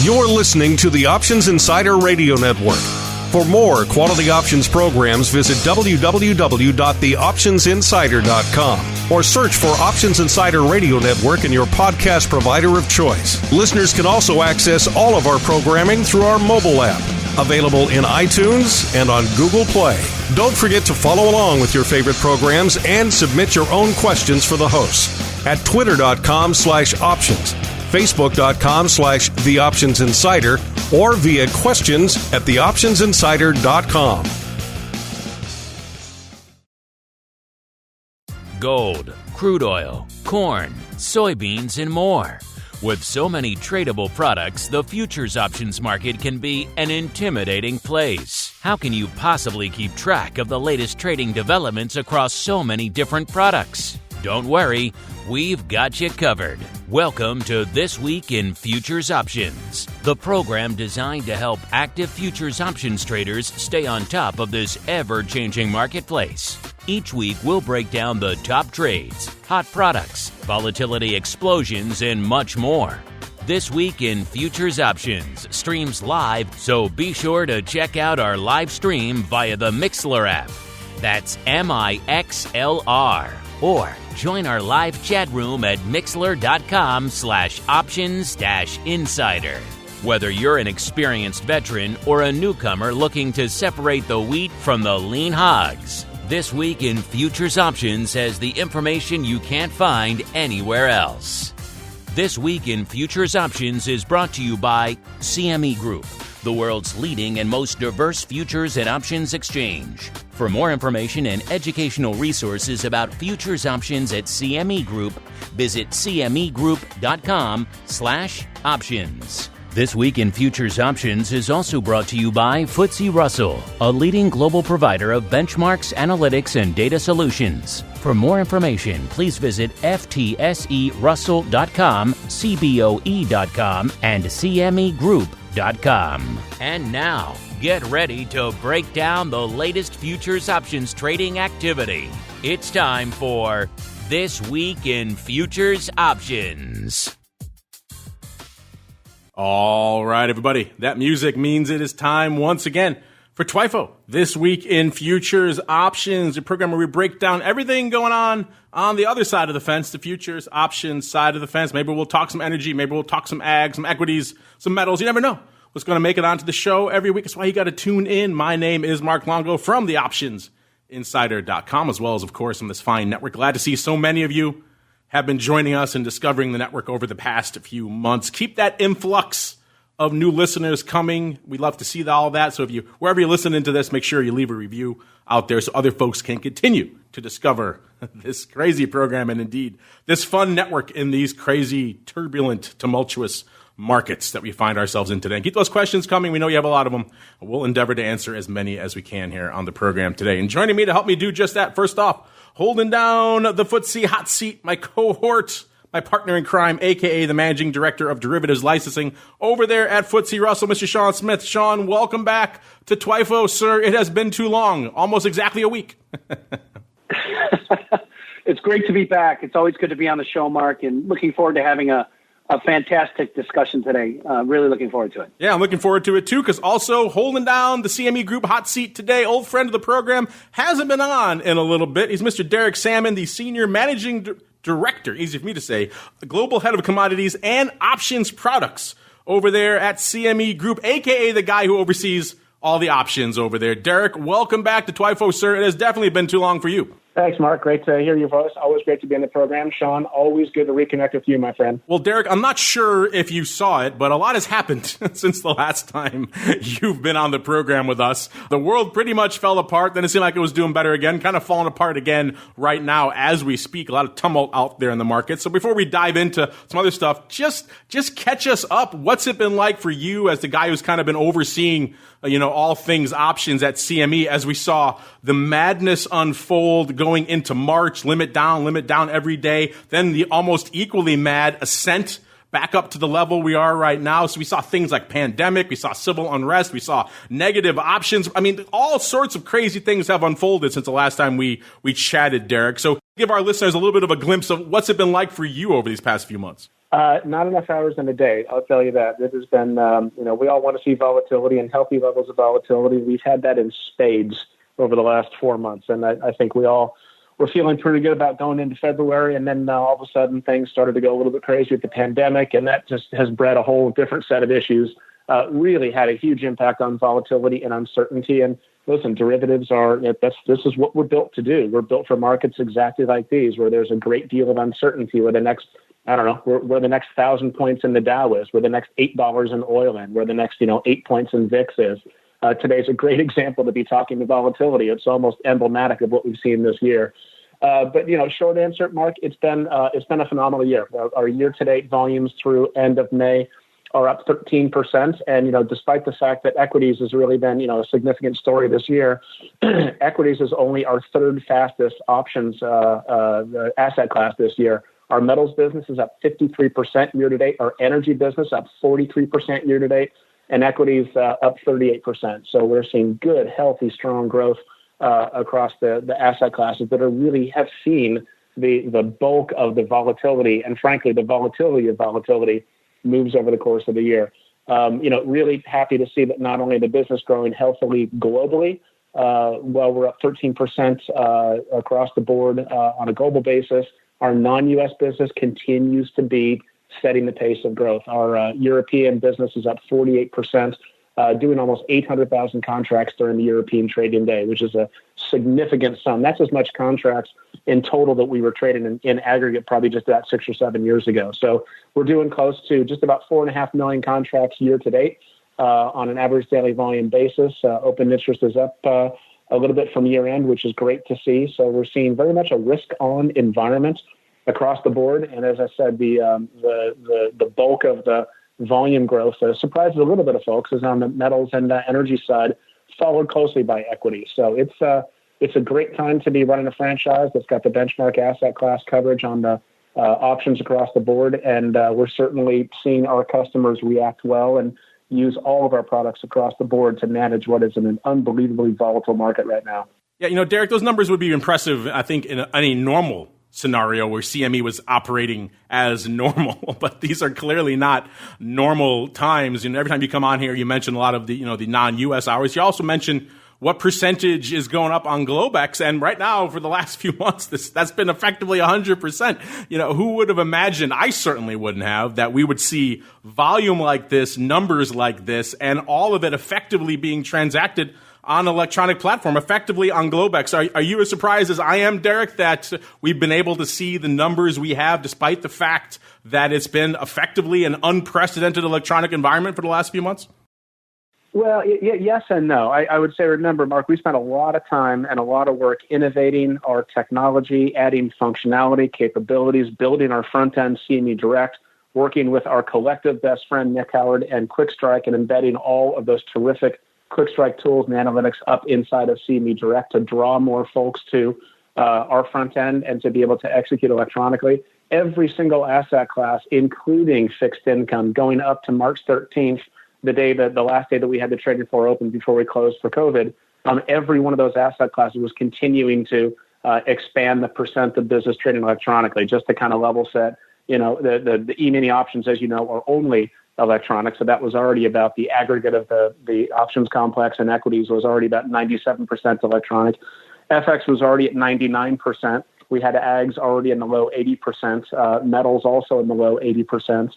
You're listening to the Options Insider Radio Network. For more quality options programs, visit www.theoptionsinsider.com or search for Options Insider Radio Network in your podcast provider of choice. Listeners can also access all of our programming through our mobile app, available in iTunes and on Google Play. Don't forget to follow along with your favorite programs and submit your own questions for the hosts at twitter.com/options, facebook.com/theoptionsinsider, or via questions at theoptionsinsider.com. Gold, crude oil, corn, soybeans, and more. With so many tradable products, the futures options market can be an intimidating place. How can you possibly keep track of the latest trading developments across so many different products? Don't worry, we've got you covered. Welcome to This Week in Futures Options, the program designed to help active futures options traders stay on top of this ever-changing marketplace. Each week, we'll break down the top trades, hot products, volatility explosions, and much more. This Week in Futures Options streams live, so be sure to check out our live stream via the Mixlr app. That's MIXLR. Or join our live chat room at mixlr.com/options-insider. Whether you're an experienced veteran or a newcomer looking to separate the wheat from the lean hogs, This Week in Futures Options has the information you can't find anywhere else. This Week in Futures Options is brought to you by CME Group, the world's leading and most diverse futures and options exchange. For more information and educational resources about futures options at CME Group, visit cmegroup.com/options. This Week in Futures Options is also brought to you by FTSE Russell, a leading global provider of benchmarks, analytics, and data solutions. For more information, please visit ftserussell.com, cboe.com, and cmegroup.com. And now, get ready to break down the latest futures options trading activity. It's time for This Week in Futures Options. All right, everybody. That music means it is time once again for TWIFO, This Week in Futures Options, a program where we break down everything going on the other side of the fence, the futures options side of the fence. Maybe we'll talk some energy. Maybe we'll talk some ag, some equities, some metals. You never know what's going to make it onto the show every week. That's why you got to tune in. My name is Mark Longo from theoptionsinsider.com, as well as, of course, on this fine network. Glad to see so many of you have been joining us and discovering the network over the past few months. Keep that influx of new listeners coming. We love to see all of that. So wherever you're listening to this, make sure you leave a review out there so other folks can continue to discover this crazy program and indeed this fun network in these crazy, turbulent, tumultuous markets that we find ourselves in today. And keep those questions coming. We know you have a lot of them. We'll endeavor to answer as many as we can here on the program today. And joining me to help me do just that, first off, holding down the FTSE hot seat, my cohort, my partner in crime, a.k.a. the Managing Director of Derivatives Licensing over there at FTSE Russell, Mr. Sean Smith. Sean, welcome back to TWIFO, sir. It has been too long, almost exactly a week. It's great to be back. It's always good to be on the show, Mark, and looking forward to having a fantastic discussion today. Really looking forward to it. Yeah, I'm looking forward to it, too, because also holding down the CME Group hot seat today, old friend of the program, hasn't been on in a little bit. He's Mr. Derek Sammann, the Senior Managing Director, easy for me to say, Global Head of Commodities and Options Products over there at CME Group, a.k.a. the guy who oversees all the options over there. Derek, welcome back to TWIFO, sir. It has definitely been too long for you. Thanks, Mark. Great to hear your voice. Always great to be on the program. Sean, always good to reconnect with you, my friend. Well, Derek, I'm not sure if you saw it, but a lot has happened since the last time you've been on the program with us. The world pretty much fell apart. Then it seemed like it was doing better again, kind of falling apart again right now as we speak. A lot of tumult out there in the market. So before we dive into some other stuff, just catch us up. What's it been like for you as the guy who's kind of been overseeing all things options at CME as we saw the madness unfold going into March, limit down every day, then the almost equally mad ascent back up to the level we are right now. So we saw things like pandemic, we saw civil unrest, we saw negative options. I mean, all sorts of crazy things have unfolded since the last time we chatted, Derek. So give our listeners a little bit of a glimpse of what's it been like for you over these past few months. Not enough hours in a day, I'll tell you that. This has been, we all want to see volatility and healthy levels of volatility. We've had that in spades over the last 4 months, and I think we're feeling pretty good about going into February, and then all of a sudden things started to go a little bit crazy with the pandemic, and that just has bred a whole different set of issues. Really had a huge impact on volatility and uncertainty. And listen, derivatives this is what we're built to do. We're built for markets exactly like these, where there's a great deal of uncertainty, where the next, where the next 1,000 points in the Dow is, where the next $8 in oil in, where the next, 8 points in VIX is. Today's a great example to be talking to volatility. It's almost emblematic of what we've seen this year. But short answer, Mark, it's been a phenomenal year. Our year-to-date volumes through end of May are up 13%. And, despite the fact that equities has really been, a significant story this year, equities is only our third fastest options asset class this year. Our metals business is up 53% year to date. Our energy business up 43% year to date, and equities up 38%. So we're seeing good, healthy, strong growth across the asset classes that really have seen the bulk of the volatility, and frankly, the volatility of volatility moves over the course of the year. Really happy to see that not only the business growing healthily globally, while we're up 13% across the board on a global basis, our non-U.S. business continues to be setting the pace of growth. Our European business is up 48%, doing almost 800,000 contracts during the European trading day, which is a significant sum. That's as much contracts in total that we were trading in aggregate probably just about 6 or 7 years ago. So we're doing close to just about 4.5 million contracts year to date on an average daily volume basis. Open interest is up a little bit from year end, which is great to see. So we're seeing very much a risk-on environment across the board. And as I said, the bulk of the volume growth surprises a little bit of folks is on the metals and energy side, followed closely by equity. So it's a great time to be running a franchise that's got the benchmark asset class coverage on the options across the board. And we're certainly seeing our customers react well and use all of our products across the board to manage what is an unbelievably volatile market right now. Yeah, Derek, those numbers would be impressive, I think, in any normal scenario where CME was operating as normal, but these are clearly not normal times. Every time you come on here, you mention a lot of the non-U.S. hours. You also mention what percentage is going up on Globex, and right now for the last few months, that's been effectively 100%. Who would have imagined? I certainly wouldn't have, that we would see volume like this, numbers like this, and all of it effectively being transacted on an electronic platform, effectively on Globex. Are you as surprised as I am, Derek, that we've been able to see the numbers we have despite the fact that it's been effectively an unprecedented electronic environment for the last few months? Well, yes and no. I would say, remember, Mark, we spent a lot of time and a lot of work innovating our technology, adding functionality, capabilities, building our front-end CME Direct, working with our collective best friend, Nick Howard, and QuickStrike, and embedding all of those terrific QuickStrike tools and analytics up inside of CME Direct to draw more folks to our front end and to be able to execute electronically. Every single asset class, including fixed income, going up to March 13th, the last day that we had the trading floor open before we closed for COVID, every one of those asset classes was continuing to expand the percent of business trading electronically. Just to kind of level set, the E-mini options, as you know, are only electronic. So that was already about the aggregate of the options complex, and equities was already about 97% electronic. FX was already at 99%. We had ags already in the low 80%, metals also in the low 80%.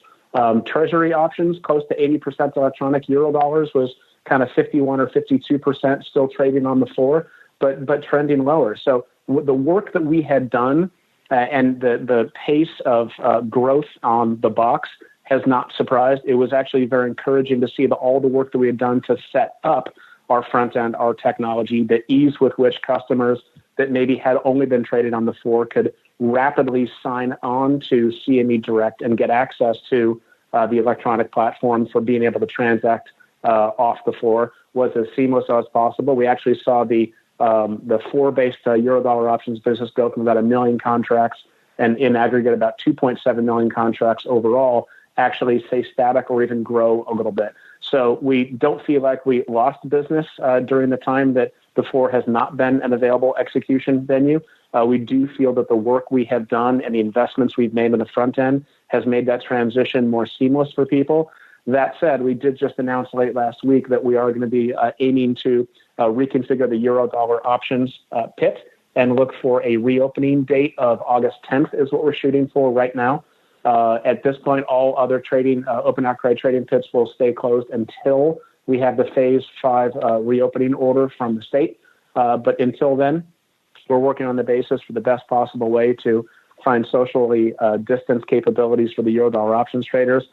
Treasury options close to 80% electronic. Eurodollars was kind of 51 or 52% still trading on the floor, but trending lower. So the work that we had done and the pace of growth on the box has not surprised. It was actually very encouraging to see all the work that we had done to set up our front end, our technology, the ease with which customers that maybe had only been traded on the floor could rapidly sign on to CME Direct and get access to the electronic platform for being able to transact off the floor was as seamless as possible. We actually saw the floor-based Eurodollar options business go from about 1 million contracts and in aggregate about 2.7 million contracts overall actually stay static or even grow a little bit. So we don't feel like we lost business during the time that the floor has not been an available execution venue. We do feel that the work we have done and the investments we've made in the front end has made that transition more seamless for people. That said, we did just announce late last week that we are going to be aiming to reconfigure the euro-dollar options pit and look for a reopening date of August 10th is what we're shooting for right now. At this point, all other trading, open outcry trading pits will stay closed until we have the phase 5 reopening order from the state. But until then, we're working on the basis for the best possible way to find socially distanced capabilities for the euro-dollar options traders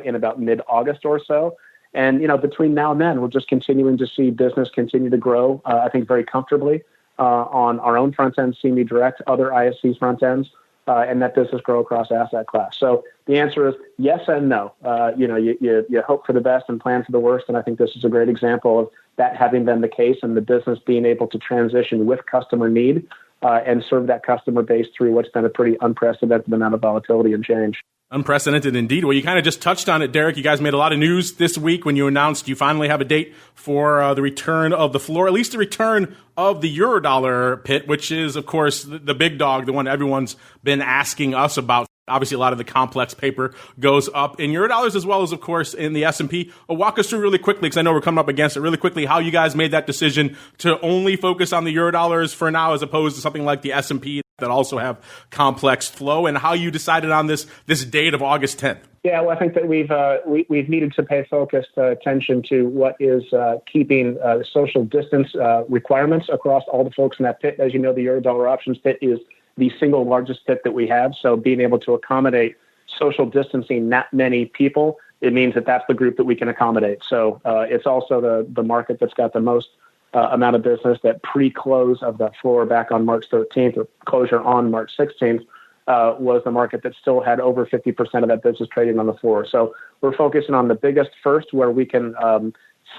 in about mid-August or so. And, between now and then, we're just continuing to see business continue to grow, I think, very comfortably on our own front end, CME Direct, other ISC front ends, and that business grow across asset class. So the answer is yes and no. You hope for the best and plan for the worst, and I think this is a great example of that having been the case and the business being able to transition with customer need and serve that customer base through what's been a pretty unprecedented amount of volatility and change. Unprecedented indeed. Well, you kind of just touched on it, Derek. You guys made a lot of news this week when you announced you finally have a date for the return of the floor, at least the return of the Eurodollar pit, which is, of course, the big dog, the one everyone's been asking us about. Obviously, a lot of the complex paper goes up in Eurodollars as well as, of course, in the S&P. Walk us through really quickly, because I know we're coming up against it really quickly, how you guys made that decision to only focus on the Eurodollars for now as opposed to something like the S&P that also have complex flow, and how you decided on this date of August 10th. Yeah, well, I think that we've needed to pay focused attention to what is keeping social distance requirements across all the folks in that pit. As you know, the Eurodollar options pit is the single largest pit that we have. So being able to accommodate social distancing that many people, it means that that's the group that we can accommodate. So it's also the market that's got the most amount of business that pre-close of the floor back on March 13th or closure on March 16th was the market that still had over 50% of that business trading on the floor. So we're focusing on the biggest first, where we can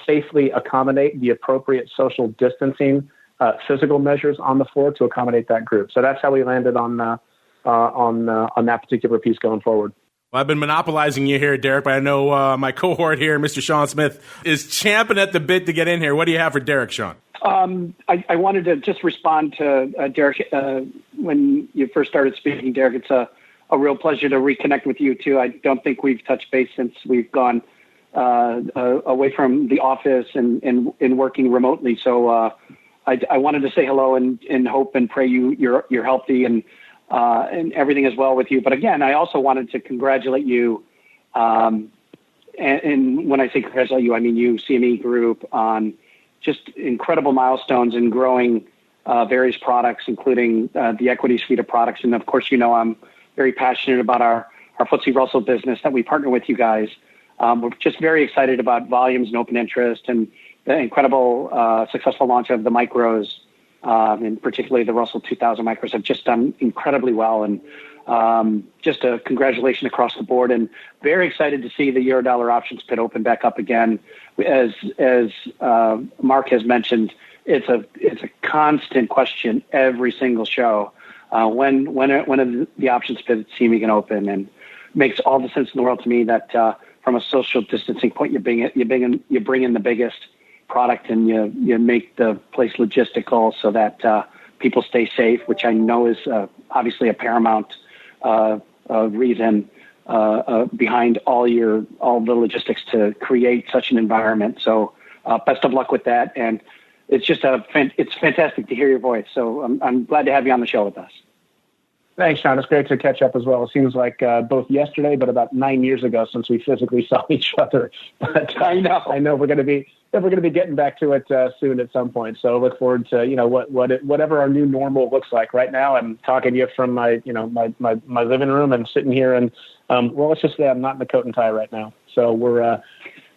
safely accommodate the appropriate social distancing physical measures on the floor to accommodate that group. So that's how we landed on that particular piece going forward. Well, I've been monopolizing you here, Derek, but I know my cohort here, Mr. Sean Smith, is champing at the bit to get in here. What do you have for Derek, Sean? I wanted to just respond to Derek when you first started speaking, Derek. It's a real pleasure to reconnect with you, too. I don't think we've touched base since we've gone away from the office and working remotely. So I wanted to say hello and hope and pray you're healthy and everything is well with you. But again, I also wanted to congratulate you. And when I say congratulate you, I mean you, CME Group, on just incredible milestones in growing various products, including the equity suite of products. And of course, I'm very passionate about our FTSE Russell business that we partner with you guys. We're just very excited about volumes and open interest and the incredible successful launch of the micros, and particularly the Russell 2000 micros have just done incredibly well. And just a congratulations across the board, and very excited to see the Eurodollar options pit open back up again. As Mark has mentioned, it's a constant question every single show. When are the options pit at CME going to open? And makes all the sense in the world to me that from a social distancing point, you bring in the biggest product and you make the place logistical so that people stay safe, which I know is obviously a paramount reason behind all the logistics to create such an environment. So best of luck with that, and it's just it's fantastic to hear your voice. So I'm glad to have you on the show with us. Thanks, Sean. It's great to catch up as well. It seems like both yesterday, but about 9 years ago since we physically saw each other. But I know we're going to be getting back to it soon at some point. So look forward to whatever our new normal looks like. Right now, I'm talking to you from my living room and sitting here, and let's just say I'm not in the coat and tie right now. So we're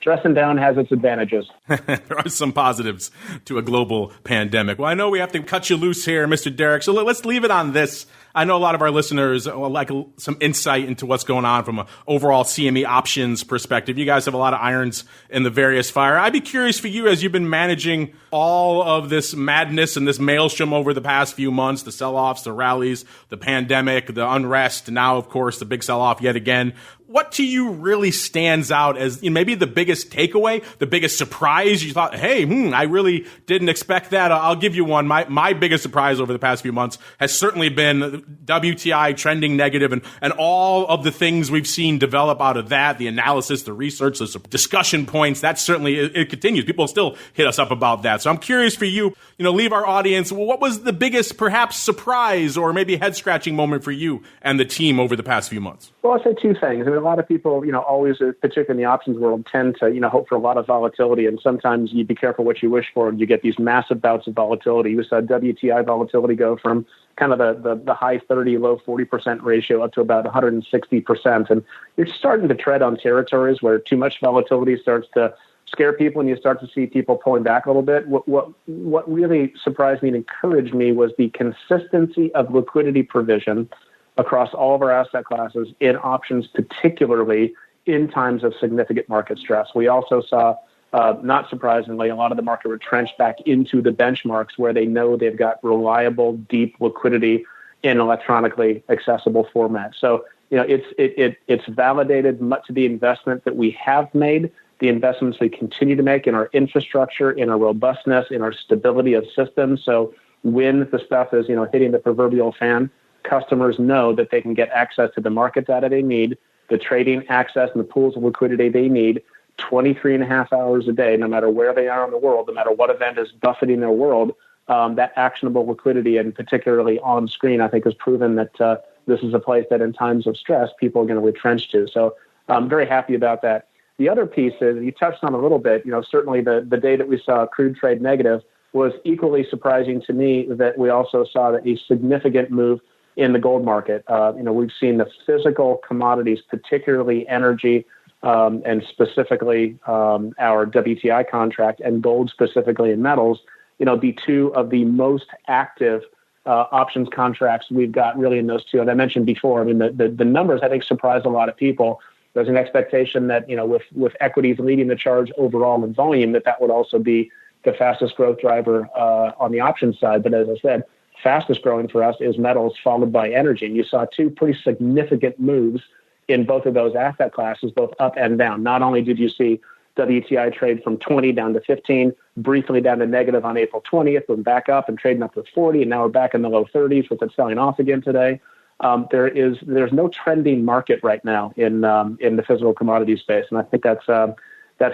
dressing down has its advantages. There are some positives to a global pandemic. Well, I know we have to cut you loose here, Mr. Derek, so let's leave it on this. I know a lot of our listeners would like some insight into what's going on from an overall CME options perspective. You guys have a lot of irons in the various fire. I'd be curious for you, as you've been managing all of this madness and this maelstrom over the past few months, the sell-offs, the rallies, the pandemic, the unrest, now, of course, the big sell-off yet again. what to you really stands out as maybe the biggest takeaway, the biggest surprise? You thought, hey, I really didn't expect that. I'll give you one. My biggest surprise over the past few months has certainly been WTI trending negative and all of the things we've seen develop out of that, the analysis, the research, the discussion points. That certainly, it continues. People still hit us up about that. So I'm curious for you, leave our audience, what was the biggest perhaps surprise or maybe head-scratching moment for you and the team over the past few months? Well, I'll say two things. A lot of people, always, particularly in the options world, tend to, hope for a lot of volatility. And sometimes you be careful what you wish for. And you get these massive bouts of volatility. You saw WTI volatility go from kind of the high 30, low 40% ratio up to about 160%. And you're starting to tread on territories where too much volatility starts to scare people and you start to see people pulling back a little bit. What really surprised me and encouraged me was the consistency of liquidity provision across all of our asset classes in options, particularly in times of significant market stress. We also saw, not surprisingly, a lot of the market retrenched back into the benchmarks where they know they've got reliable, deep liquidity in electronically accessible format. So, it's validated much of the investment that we have made, the investments we continue to make in our infrastructure, in our robustness, in our stability of systems. So when the stuff is, hitting the proverbial fan, customers know that they can get access to the market data they need, the trading access and the pools of liquidity they need 23 and a half hours a day, no matter where they are in the world, no matter what event is buffeting their world. That actionable liquidity, and particularly on screen, I think has proven that this is a place that in times of stress, people are going to retrench to. So I'm very happy about that. The other piece is, you touched on a little bit, certainly the day that we saw crude trade negative was equally surprising to me, that we also saw a significant move in the gold market. We've seen the physical commodities, particularly energy, and specifically our WTI contract and gold specifically in metals, be two of the most active options contracts we've got really in those two. And I mentioned before, the numbers I think surprised a lot of people. There's an expectation that, with equities leading the charge overall in volume, that would also be the fastest growth driver on the options side. But as I said, fastest growing for us is metals, followed by energy. And you saw two pretty significant moves in both of those asset classes, both up and down. Not only did you see WTI trade from 20 down to 15, briefly down to negative on April 20th, went back up and trading up to 40, and now we're back in the low 30s with it selling off again today. There's no trending market right now in the physical commodity space, and I think that's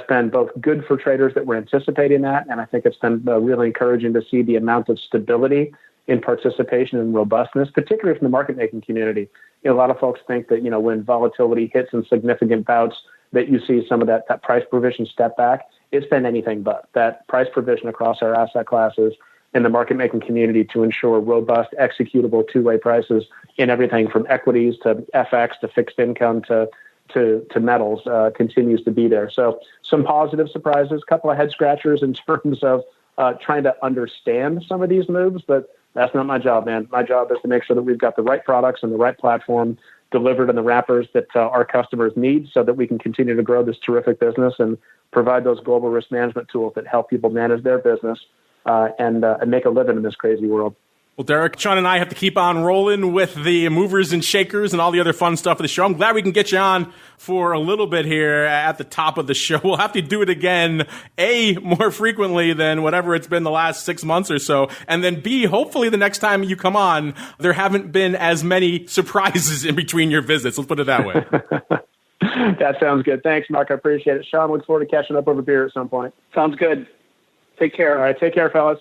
been both good for traders that were anticipating that, and I think it's been really encouraging to see the amount of stability in participation and robustness, particularly from the market making community. A lot of folks think that when volatility hits in significant bouts, that you see some of that price provision step back. It's been anything but. That price provision across our asset classes in the market making community to ensure robust, executable two-way prices in everything from equities to FX to fixed income to metals continues to be there. So some positive surprises, a couple of head scratchers in terms of trying to understand some of these moves, but that's not my job, man. My job is to make sure that we've got the right products and the right platform delivered in the wrappers that our customers need so that we can continue to grow this terrific business and provide those global risk management tools that help people manage their business and make a living in this crazy world. Well, Derek, Sean and I have to keep on rolling with the movers and shakers and all the other fun stuff of the show. I'm glad we can get you on for a little bit here at the top of the show. We'll have to do it again, A, more frequently than whatever it's been the last 6 months or so. And then B, hopefully the next time you come on, there haven't been as many surprises in between your visits. Let's put it that way. That sounds good. Thanks, Mark. I appreciate it. Sean, look forward to catching up over beer at some point. Sounds good. Take care. All right. Take care, fellas.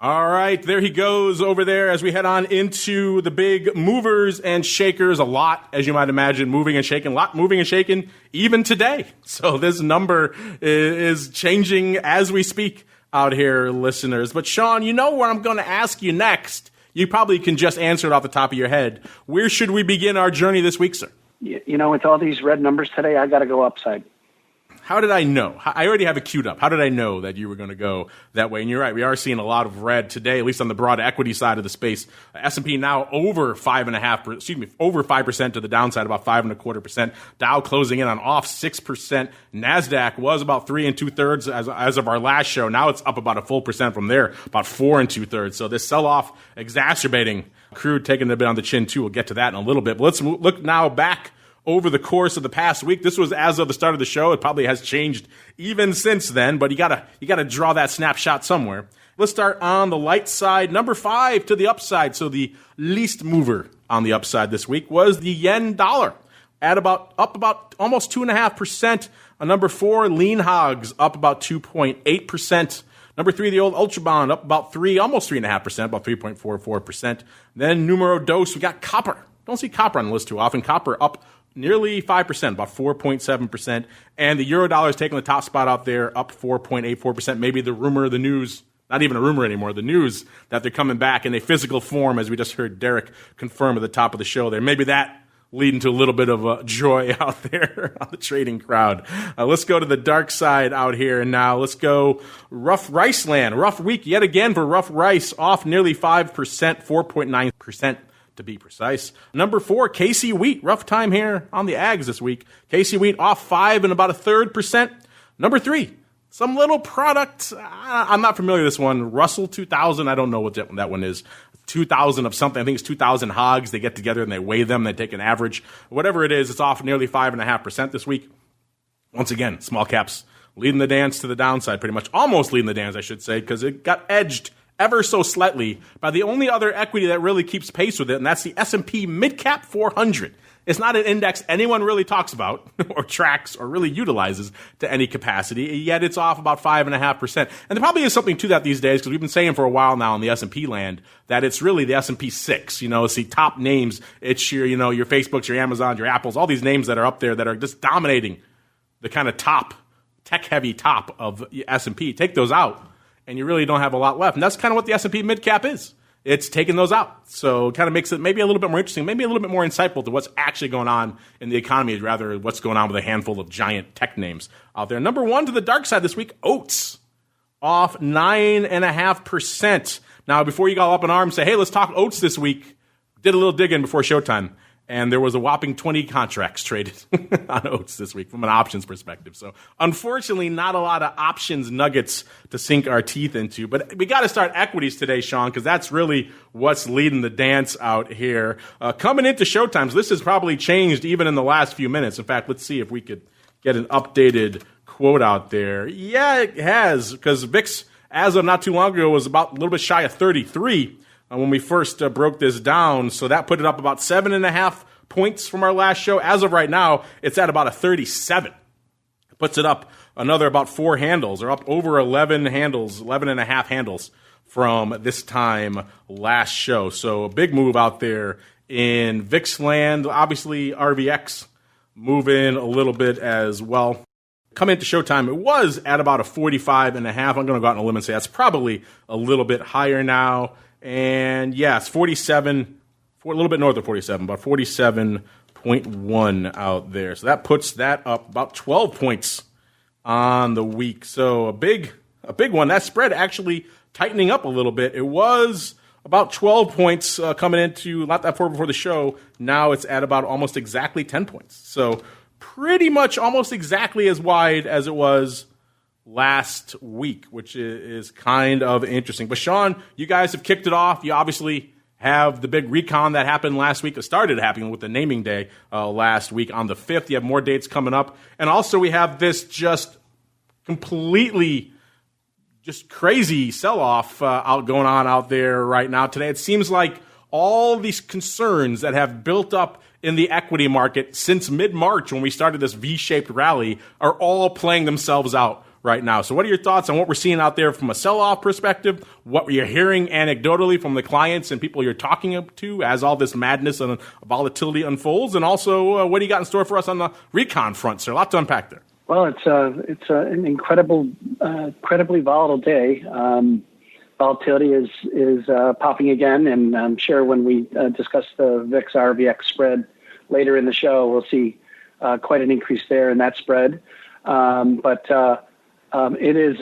All right, there he goes over there as we head on into the big movers and shakers. A lot, as you might imagine, moving and shaking. A lot moving and shaking even today. So this number is changing as we speak out here, listeners. But Sean, you know what I'm going to ask you next. You probably can just answer it off the top of your head. Where should we begin our journey this week, sir? With all these red numbers today, I got to go upside. How did I know? I already have it queued up. How did I know that you were going to go that way? And you're right. We are seeing a lot of red today, at least on the broad equity side of the space. S&P now over 5% to the downside, about 5.25%. Dow closing in on off 6%. NASDAQ was about 3 2/3 as of our last show. Now it's up about a full percent from there, about 4 2/3. So this sell-off exacerbating. Crude taking a bit on the chin too. We'll get to that in a little bit. But let's look now back over the course of the past week. This was as of the start of the show. It probably has changed even since then, but you gotta draw that snapshot somewhere. Let's start on the light side. Number 5 to the upside. So the least mover on the upside this week was the yen dollar at up about almost 2.5%. Number 4, lean hogs up about 2.8%. Number 3, the old Ultra Bond up about almost 3.5%, about 3.44%. Then numero dos, we got copper. Don't see copper on the list too often. Copper up nearly 5%, about 4.7%. And the euro dollar is taking the top spot out there, up 4.84%. Maybe the news, not even a rumor anymore, the news that they're coming back in a physical form, as we just heard Derek confirm at the top of the show there. Maybe that leading to a little bit of joy out there on the trading crowd. Let's go to the dark side out here. And now let's go rough rice land. Rough week yet again for rough rice, off nearly 5%, 4.9% to be precise. Number 4, KC wheat. Rough time here on the ags this week. KC wheat off 5 and about 1/3%. Number 3, some little product, I'm not familiar with this one, Russell 2000, I don't know what that one is. 2,000 of something, I think it's 2,000 hogs. They get together and they weigh them, they take an average. Whatever it is, it's off nearly 5.5% this week. Once again, small caps leading the dance to the downside, pretty much. Almost leading the dance, I should say, because it got edged ever so slightly by the only other equity that really keeps pace with it, and that's the S&P Mid-Cap 400. It's not an index anyone really talks about or tracks or really utilizes to any capacity, yet it's off about 5.5%. And there probably is something to that these days, because we've been saying for a while now in the S&P land that it's really the S&P 6. It's the top names. It's your Facebooks, your Amazons, your Apples, all these names that are up there that are just dominating the kind of top, tech-heavy top of S&P. Take those out, and you really don't have a lot left. And that's kind of what the S&P mid-cap is. It's taking those out. So it kind of makes it maybe a little bit more interesting, maybe a little bit more insightful to what's actually going on in the economy, rather what's going on with a handful of giant tech names out there. Number 1 to the dark side this week, oats, off 9.5%. Now, before you got up in arms and say, hey, let's talk oats this week, did a little digging before showtime, and there was a whopping 20 contracts traded on oats this week from an options perspective. So unfortunately, not a lot of options nuggets to sink our teeth into. But we got to start equities today, Sean, because that's really what's leading the dance out here. Coming into showtimes, this has probably changed even in the last few minutes. In fact, let's see if we could get an updated quote out there. Yeah, it has, because VIX, as of not too long ago, was about a little bit shy of 33. When we first broke this down. So that put it up about 7.5 points from our last show. As of right now, it's at about a 37. It puts it up another about 4 handles, or up over 11 handles, 11.5 handles from this time last show. So a big move out there in VIX land. Obviously, RVX moving a little bit as well. Coming into showtime, it was at about a 45.5. I'm going to go out on a limb and say that's probably a little bit higher now. And yeah, it's 47, a little bit north of 47, about 47.1 out there. So that puts that up about 12 points on the week. So a big one. That spread actually tightening up a little bit. It was about 12 points coming into not that far before the show. Now it's at about almost exactly 10 points. So pretty much almost exactly as wide as it was last week, which is kind of interesting. But Sean, you guys have kicked it off. You obviously have the big recon that happened last week. It started happening with the naming day last week on the 5th. You have more dates coming up. And also we have this just completely just crazy sell-off going on out there right now today. It seems like all these concerns that have built up in the equity market since mid-March when we started this V-shaped rally are all playing themselves out right now. So what are your thoughts on what we're seeing out there from a sell-off perspective, what you're hearing anecdotally from the clients and people you're talking to as all this madness and volatility unfolds, and also what do you got in store for us on the recon front, sir? A lot to unpack there. Well, it's an incredibly volatile day. Volatility is popping again, and I'm sure when we discuss the VIX RVX spread later in the show, we'll see quite an increase there in that spread. It is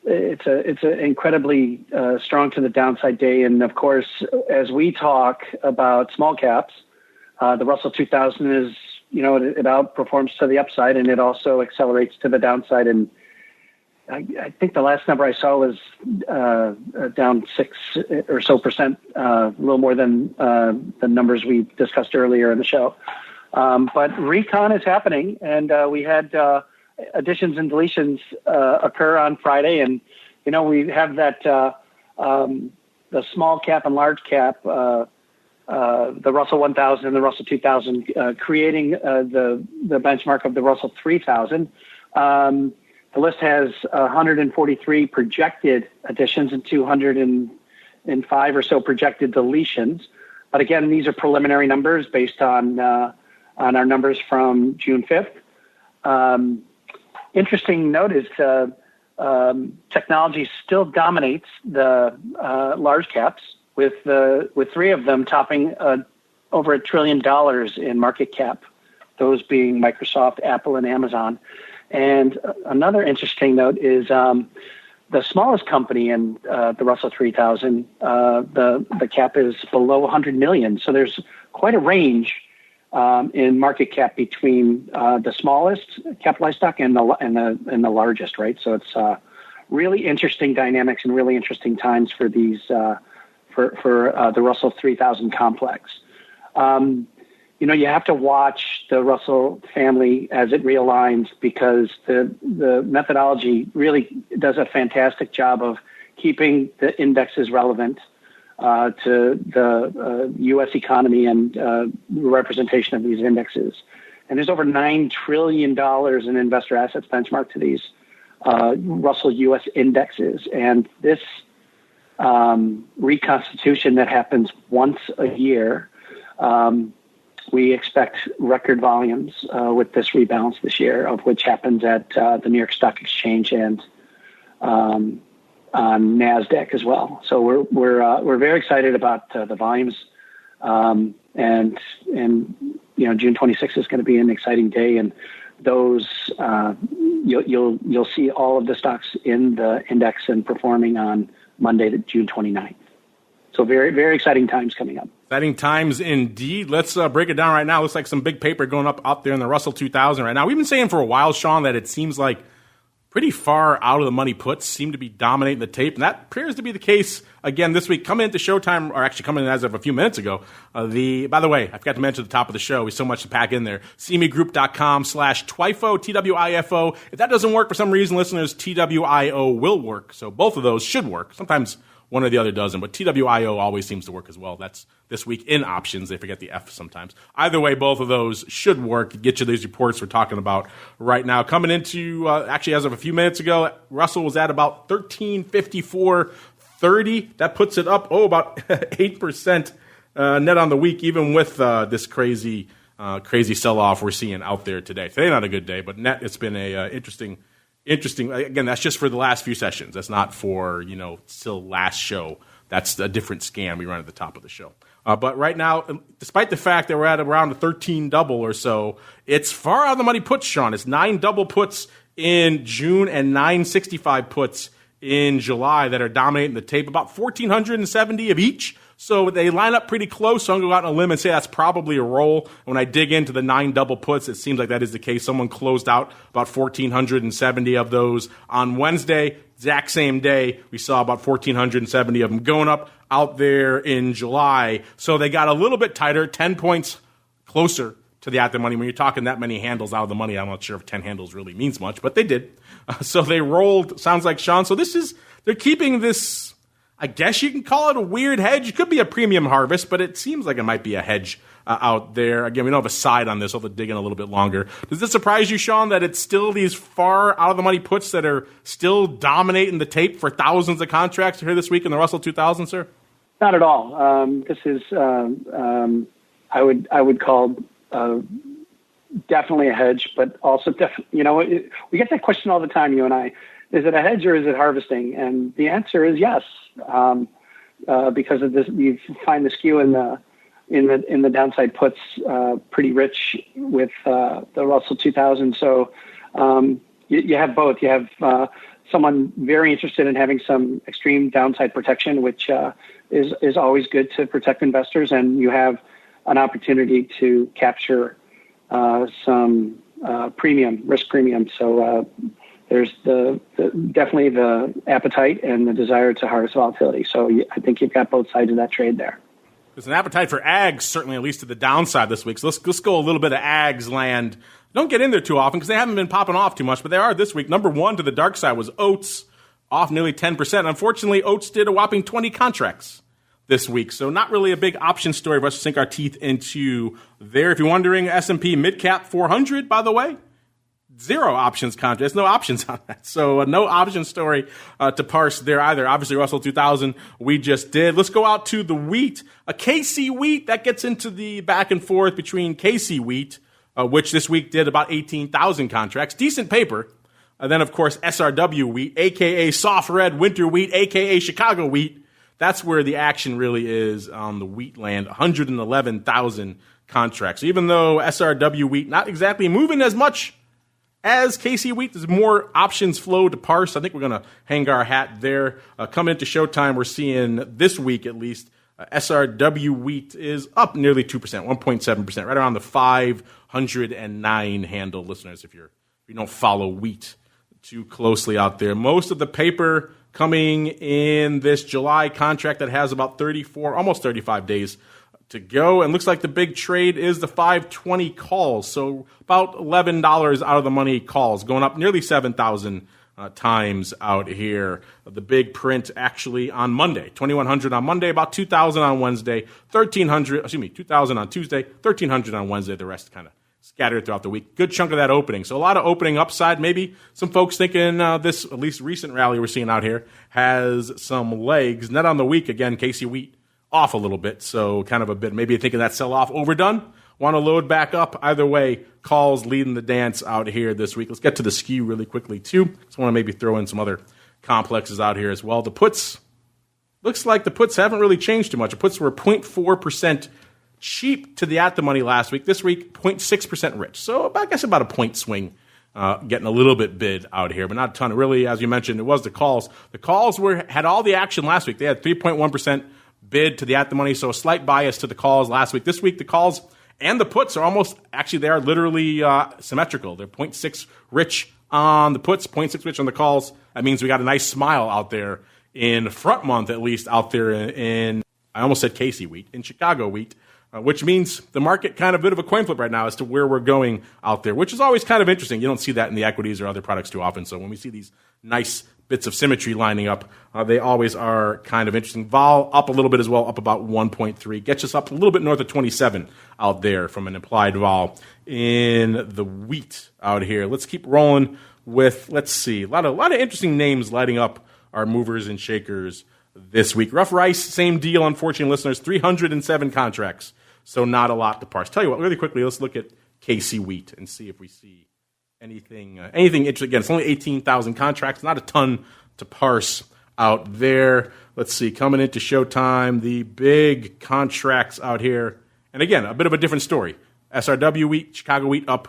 it's an incredibly strong to the downside day, and of course, as we talk about small caps, the Russell 2000 is it outperforms to the upside, and it also accelerates to the downside. And I think the last number I saw was down 6 or so percent, a little more than the numbers we discussed earlier in the show. But recon is happening, and we had additions and deletions occur on Friday, and we have that the small cap and large cap, the Russell 1000 and the Russell 2000, creating the benchmark of the Russell 3000. The list has 143 projected additions and 205 or so projected deletions. But again, these are preliminary numbers based on our numbers from June 5th. Interesting note is technology still dominates the large caps, with three of them topping over $1 trillion in market cap, those being Microsoft, Apple, and Amazon. And another interesting note is the smallest company in the Russell 3000, the cap is below 100 million. So there's quite a range in market cap between the smallest capitalized stock and the largest, right? So it's really interesting dynamics and really interesting times for these for the Russell 3000 complex. You have to watch the Russell family as it realigns, because the methodology really does a fantastic job of keeping the indexes relevant to the U.S. economy and representation of these indexes. And there's over $9 trillion in investor assets benchmarked to these Russell U.S. indexes. And this reconstitution that happens once a year, we expect record volumes with this rebalance this year, of which happens at the New York Stock Exchange and on NASDAQ as well. So we're very excited about the volumes, and June 26th is going to be an exciting day, and those you'll see all of the stocks in the index and performing on Monday, June 29th. So very, very exciting times coming up. Exciting times indeed. Let's break it down right now. Looks like some big paper going up out there in the Russell 2000 right now. We've been saying for a while, Sean, that it seems like pretty far out of the money puts seem to be dominating the tape, and that appears to be the case again this week. Coming into Showtime, or actually coming in as of a few minutes ago, by the way, I forgot to mention at the top of the show, there's so much to pack in there, cmegroup.com/TWIFO, TWIFO. If that doesn't work for some reason, listeners, TWIO will work. So both of those should work. Sometimes one or the other doesn't, but TWIO always seems to work as well. That's this week in options. They forget the F sometimes. Either way, both of those should work. Get you these reports we're talking about right now. Coming into, actually as of a few minutes ago, Russell was at about 1354.30. That puts it up, about 8% net on the week, even with this crazy sell-off we're seeing out there today. Today, not a good day, but net, it's been a interesting. Again, that's just for the last few sessions. That's not for, still last show. That's a different scan we run at the top of the show. But right now, despite the fact that we're at around a 13 double or so, it's far out of the money puts, Sean. It's 9 double puts in June and 965 puts in July that are dominating the tape, about 1,470 of each. So they line up pretty close. So I'm going to go out on a limb and say that's probably a roll. When I dig into the 9 double puts, it seems like that is the case. Someone closed out about 1,470 of those on Wednesday. Exact same day, we saw about 1,470 of them going up out there in July. So they got a little bit tighter, 10 points closer to the at-the money. When you're talking that many handles out of the money, I'm not sure if 10 handles really means much, but they did. So they rolled, sounds like, Sean. So they're keeping this, I guess you can call it a weird hedge. It could be a premium harvest, but it seems like it might be a hedge out there. Again, we don't have a side on this. I'll have to dig in a little bit longer. Does this surprise you, Sean, that it's still these far out-of-the-money puts that are still dominating the tape for thousands of contracts here this week in the Russell 2000, sir? Not at all. This is, I would call definitely a hedge, but also, we get that question all the time, you and I. Is it a hedge or is it harvesting? And the answer is yes, because of this. You find the skew in the downside puts pretty rich with the Russell 2000. So you have both. You have someone very interested in having some extreme downside protection, which is always good to protect investors, and you have an opportunity to capture some risk premium. So there's definitely the appetite and the desire to harvest volatility. So I think you've got both sides of that trade there. There's an appetite for ags, certainly at least to the downside this week. So let's go a little bit of ags land. Don't get in there too often because they haven't been popping off too much, but they are this week. Number one to the dark side was oats, off nearly 10%. Unfortunately, oats did a whopping 20 contracts this week, so not really a big option story for us to sink our teeth into there. If you're wondering, S&P Midcap 400, by the way, 0 options contracts, no options on that. So no option story to parse there either. Obviously, Russell 2000, we just did. Let's go out to the wheat. A KC wheat, that gets into the back and forth between KC wheat, which this week did about 18,000 contracts. Decent paper. Then, of course, SRW wheat, a.k.a. soft red winter wheat, a.k.a. Chicago wheat. That's where the action really is on the wheat land, 111,000 contracts. So even though SRW wheat not exactly moving as much as KC wheat, there's more options flow to parse. I think we're going to hang our hat there. Coming into showtime, we're seeing this week at least, SRW wheat is up nearly 2%, 1.7%, right around the 509 handle, listeners, if you don't follow wheat too closely out there. Most of the paper coming in this July contract that has about 34, almost 35 days to go. And looks like the big trade is the 520 calls. So about $11 out of the money calls, going up nearly 7,000 times out here. The big print actually on Monday, 2,100 on Monday, about 2,000 on Wednesday, 2,000 on Tuesday, 1,300 on Wednesday. The rest kind of scattered throughout the week. Good chunk of that opening. So a lot of opening upside. Maybe some folks thinking this, at least recent rally we're seeing out here, has some legs. Net on the week, again, KC wheat off a little bit. So kind of a bit, maybe thinking that sell-off overdone. Want to load back up. Either way, calls leading the dance out here this week. Let's get to the SKEW really quickly, too. Just want to maybe throw in some other complexes out here as well. The puts, looks like the puts haven't really changed too much. The puts were 0.4% cheap to the at-the-money last week. This week, 0.6% rich. So I guess about a point swing, getting a little bit bid out here, but not a ton. Really, as you mentioned, it was the calls. The calls had all the action last week. They had 3.1% bid to the at-the-money, so a slight bias to the calls last week. This week, the calls and the puts are almost, actually, they are literally symmetrical. They're 0.6 rich on the puts, 0.6 rich on the calls. That means we got a nice smile out there in front month, at least out there in I almost said KC wheat, in Chicago wheat. Which means the market kind of a bit of a coin flip right now as to where we're going out there, which is always kind of interesting. You don't see that in the equities or other products too often. So when we see these nice bits of symmetry lining up, they always are kind of interesting. Vol up a little bit as well, up about 1.3. Gets us up a little bit north of 27 out there from an implied vol in the wheat out here. Let's keep rolling with, let's see, a lot of interesting names lighting up our movers and shakers this week. Rough rice, same deal, unfortunately, listeners, 307 contracts. So not a lot to parse. Tell you what, really quickly, let's look at KC wheat and see if we see anything interesting. Again, it's only 18,000 contracts, not a ton to parse out there. Let's see, coming into showtime, the big contracts out here. And again, a bit of a different story. SRW wheat, Chicago wheat up,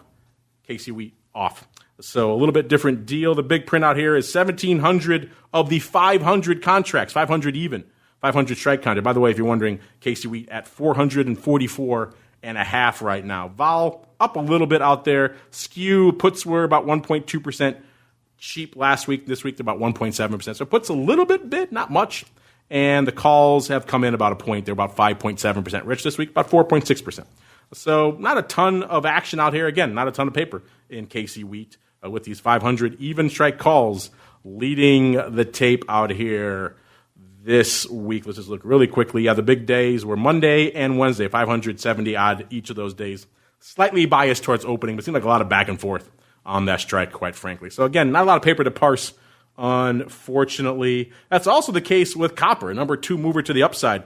KC wheat off. So a little bit different deal. The big print out here is 1,700 of the 500 contracts, 500 even. 500 strike contract. By the way, if you're wondering, KC wheat at 444.5 right now. Vol up a little bit out there. SKEW puts were about 1.2% cheap last week. This week they're about 1.7%. So puts a little bit, not much. And the calls have come in about a point. They're about 5.7% rich this week, about 4.6%. So not a ton of action out here. Again, not a ton of paper in KC wheat with these 500 even strike calls leading the tape out here this week. Let's just look really quickly. Yeah, the big days were Monday and Wednesday, 570 odd each of those days. Slightly biased towards opening, but seemed like a lot of back and forth on that strike, quite frankly. So again, not a lot of paper to parse, unfortunately. That's also the case with copper, number 2 mover to the upside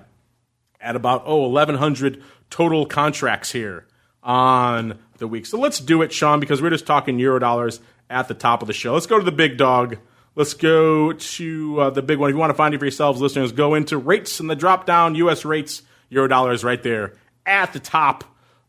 at about 1,100 total contracts here on the week. So let's do it, Sean, because we're just talking Eurodollars at the top of the show. Let's go to the big dog. Let's go to the big one. If you want to find it for yourselves, listeners, go into rates and the drop-down U.S. rates, Eurodollars right there at the top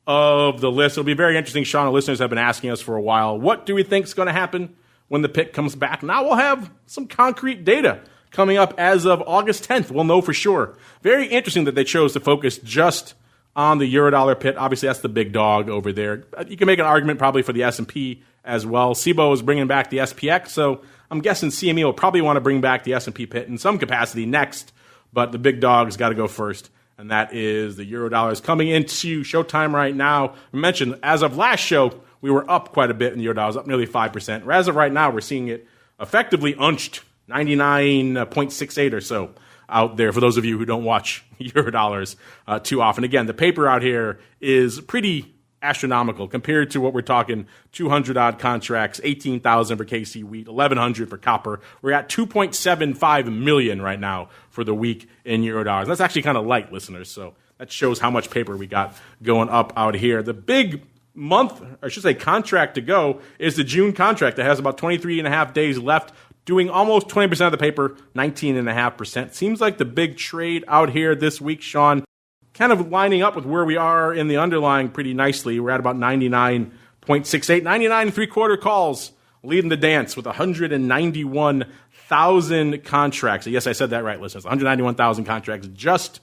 of the list. It'll be very interesting, Sean. The listeners have been asking us for a while, what do we think is going to happen when the pit comes back? Now we'll have some concrete data coming up as of August 10th. We'll know for sure. Very interesting that they chose to focus just on the Eurodollar pit. Obviously, that's the big dog over there. You can make an argument probably for the S&P as well. SIBO is bringing back the SPX, so I'm guessing CME will probably want to bring back the S&P pit in some capacity next, but the big dog's got to go first. and that is the Eurodollars coming into showtime right now. We mentioned, as of last show, we were up quite a bit in the Eurodollars, up nearly 5%. As of right now, we're seeing it effectively unched, 99.68 or so out there, for those of you who don't watch Eurodollars too often. Again, the paper out here is pretty astronomical compared to what we're talking, 200-odd contracts, 18,000 for KC wheat, 1,100 for copper. We're at 2.75 million right now for the week in Eurodollars. That's actually kind of light, listeners, so that shows how much paper we got going up out here. The big month, or I should say contract to go, is the June contract that has about 23 and a half days left, doing almost 20% of the paper, 19.5%. Seems like the big trade out here this week, Sean, kind of lining up with where we are in the underlying pretty nicely. We're at about 99.68, 99 and three-quarter calls, leading the dance with 191,000 contracts. Yes, I said that right, listeners. 191,000 contracts just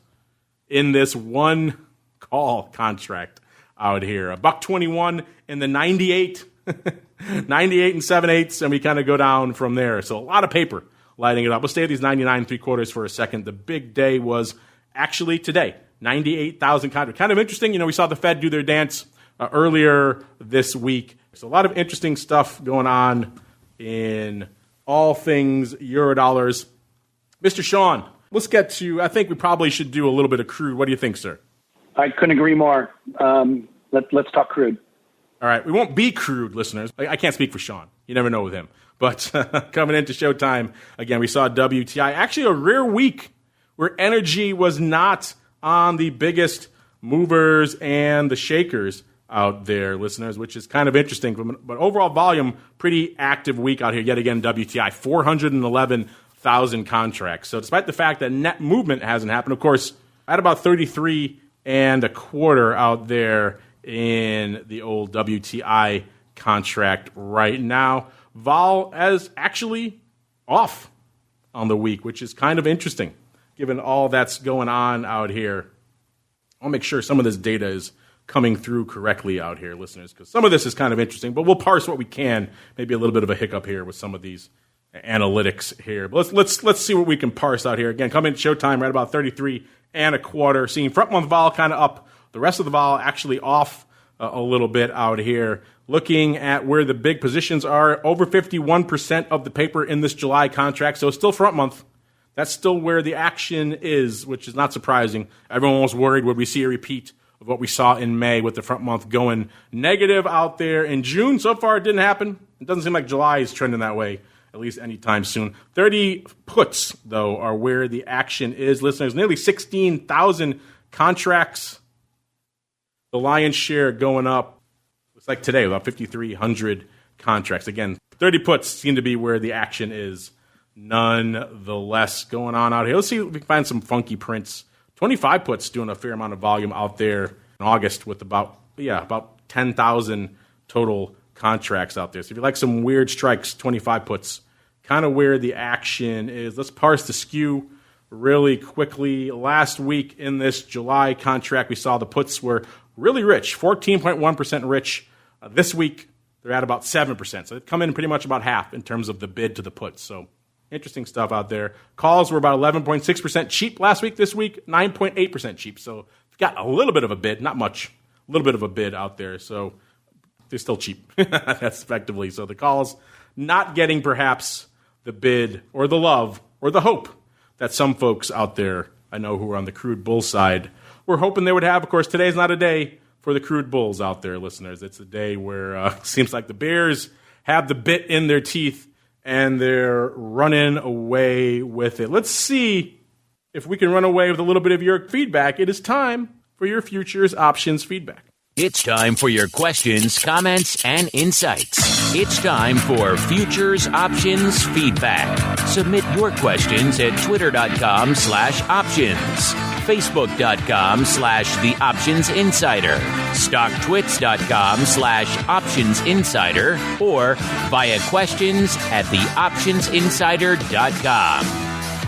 in this one call contract out here. $1.21 in the 98, 98 and 7/8, and we kind of go down from there. So a lot of paper lighting it up. We'll stay at these 99 and three-quarters for a second. The big day was actually today. 98,000 contracts. Kind of interesting. You know, we saw the Fed do their dance earlier this week. So a lot of interesting stuff going on in all things Eurodollars. Mr. Sean, let's get to, I think we probably should do a little bit of crude. What do you think, sir? I couldn't agree more. Let's talk crude. All right. We won't be crude, listeners. I can't speak for Sean. You never know with him. But coming into showtime, again, we saw WTI. Actually, a rare week where energy was not on the biggest movers and the shakers out there, listeners, which is kind of interesting. But overall volume, pretty active week out here. Yet again, WTI, 411,000 contracts. So despite the fact that net movement hasn't happened, of course, at about 33 and a quarter out there in the old WTI contract right now. Vol is actually off on the week, which is kind of interesting, given all that's going on out here. I'll make sure some of this data is coming through correctly out here, listeners, because some of this is kind of interesting, but we'll parse what we can. Maybe a little bit of a hiccup here with some of these analytics here. But let's see what we can parse out here. Again, coming to showtime right about 33 and a quarter. Seeing front month vol kind of up. The rest of the vol actually off a little bit out here. Looking at where the big positions are, over 51% of the paper in this July contract. So it's still front month. That's still where the action is, which is not surprising. Everyone was worried, would we see a repeat of what we saw in May with the front month going negative out there in June? So far, it didn't happen. It doesn't seem like July is trending that way, at least anytime soon. 30 puts, though, are where the action is. Listeners, nearly 16,000 contracts. The lion's share going up. Looks like today, about 5,300 contracts. Again, 30 puts seem to be where the action is. Nonetheless, going on out here. Let's see if we can find some funky prints. 25 puts doing a fair amount of volume out there in August with about 10,000 total contracts out there. So if you like some weird strikes, 25 puts, kind of where the action is. Let's parse the SKEW really quickly. Last week in this July contract, we saw the puts were really rich, 14.1% rich. This week, they're at about 7%. So they've come in pretty much about half in terms of the bid to the puts. So interesting stuff out there. Calls were about 11.6% cheap last week. This week, 9.8% cheap. So we've got a little bit of a bid, not much, a little bit of a bid out there. So they're still cheap. That's effectively. So the calls not getting perhaps the bid or the love or the hope that some folks out there, I know who are on the crude bull side, were hoping they would have. Of course, today's not a day for the crude bulls out there, listeners. It's a day where it seems like the bears have the bit in their teeth and they're running away with it. Let's see if we can run away with a little bit of your feedback. It is time for your futures options feedback. It's time for your questions, comments, and insights. It's time for Futures Options Feedback. Submit your questions at twitter.com/options, facebook.com/The Options Insider, stocktwits.com/Options Insider, or via questions at theoptionsinsider.com.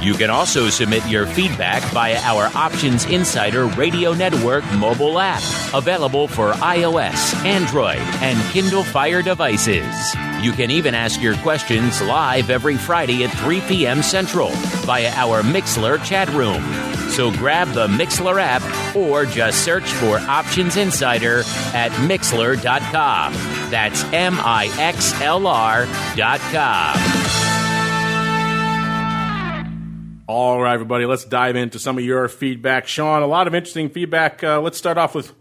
You can also submit your feedback via our Options Insider Radio Network mobile app, available for iOS, Android, and Kindle Fire devices. You can even ask your questions live every Friday at 3 p.m. Central via our Mixlr chat room. So grab the Mixlr app or just search for Options Insider at Mixlr.com. That's MIXLR.com. All right, everybody, let's dive into some of your feedback. Sean, a lot of interesting feedback. Let's start off with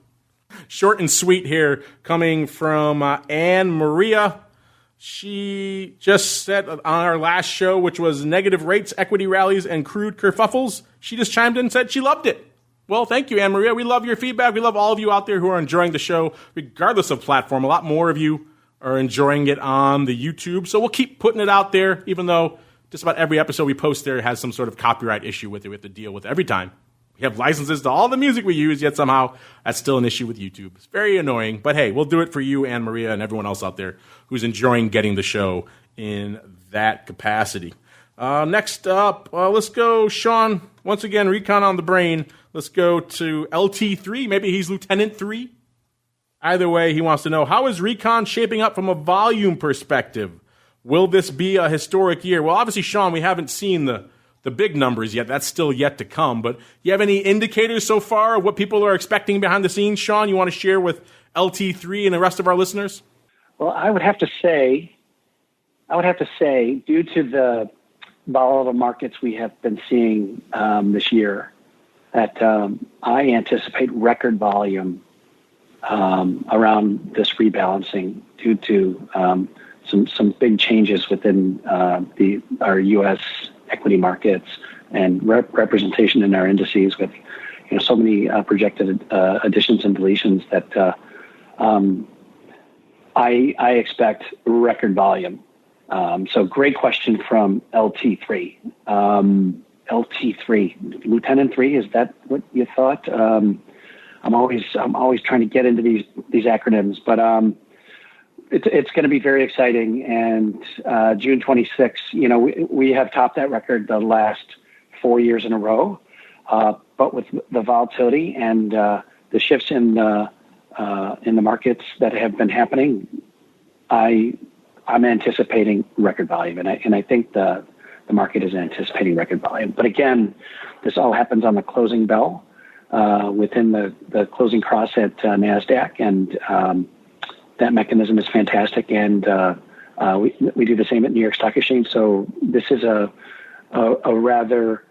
short and sweet here, coming from Anne Maria. She just said on our last show, which was negative rates, equity rallies, and crude kerfuffles, she just chimed in and said she loved it. Well, thank you, Anne Maria. We love your feedback. We love all of you out there who are enjoying the show, regardless of platform. A lot more of you are enjoying it on the YouTube, so we'll keep putting it out there, even though just about every episode we post there has some sort of copyright issue with it. We have to deal with it every time. We have licenses to all the music we use, yet somehow that's still an issue with YouTube. It's very annoying, but hey, we'll do it for you, Anne Maria, and everyone else out there who's enjoying getting the show in that capacity. Next up, let's go, Sean. Once again, Recon on the brain. Let's go to LT3. Maybe he's Lieutenant 3. Either way, he wants to know, how is Recon shaping up from a volume perspective? Will this be a historic year? Well, obviously, Sean, we haven't seen the big numbers yet. That's still yet to come. But you have any indicators so far of what people are expecting behind the scenes, Sean, you want to share with LT3 and the rest of our listeners? Well, I would have to say, due to the volatile markets we have been seeing this year, that I anticipate record volume around this rebalancing due to some big changes within our U.S. equity markets and representation in our indices with so many projected additions and deletions that I expect record volume. So great question from LT3. LT3, Lieutenant 3, is that what you thought? I'm always trying to get into these acronyms, but it's going to be very exciting. And June 26th, we have topped that record the last 4 years in a row. But with the volatility and the shifts in the markets that have been happening, I'm anticipating record volume, and I think the market is anticipating record volume. But again, this all happens on the closing bell within the closing cross at NASDAQ, and that mechanism is fantastic. And we do the same at New York Stock Exchange. So this is a rather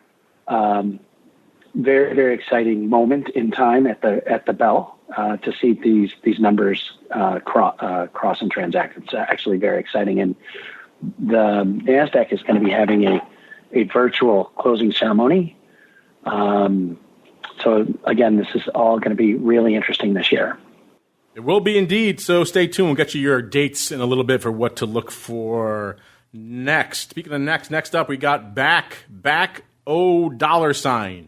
very, very exciting moment in time at the bell to see these numbers cross and transact. It's actually very exciting. And the NASDAQ is going to be having a virtual closing ceremony. So again, this is all going to be really interesting this year. It will be indeed. So stay tuned. We'll get you your dates in a little bit for what to look for next. Speaking of next up, we got back O $.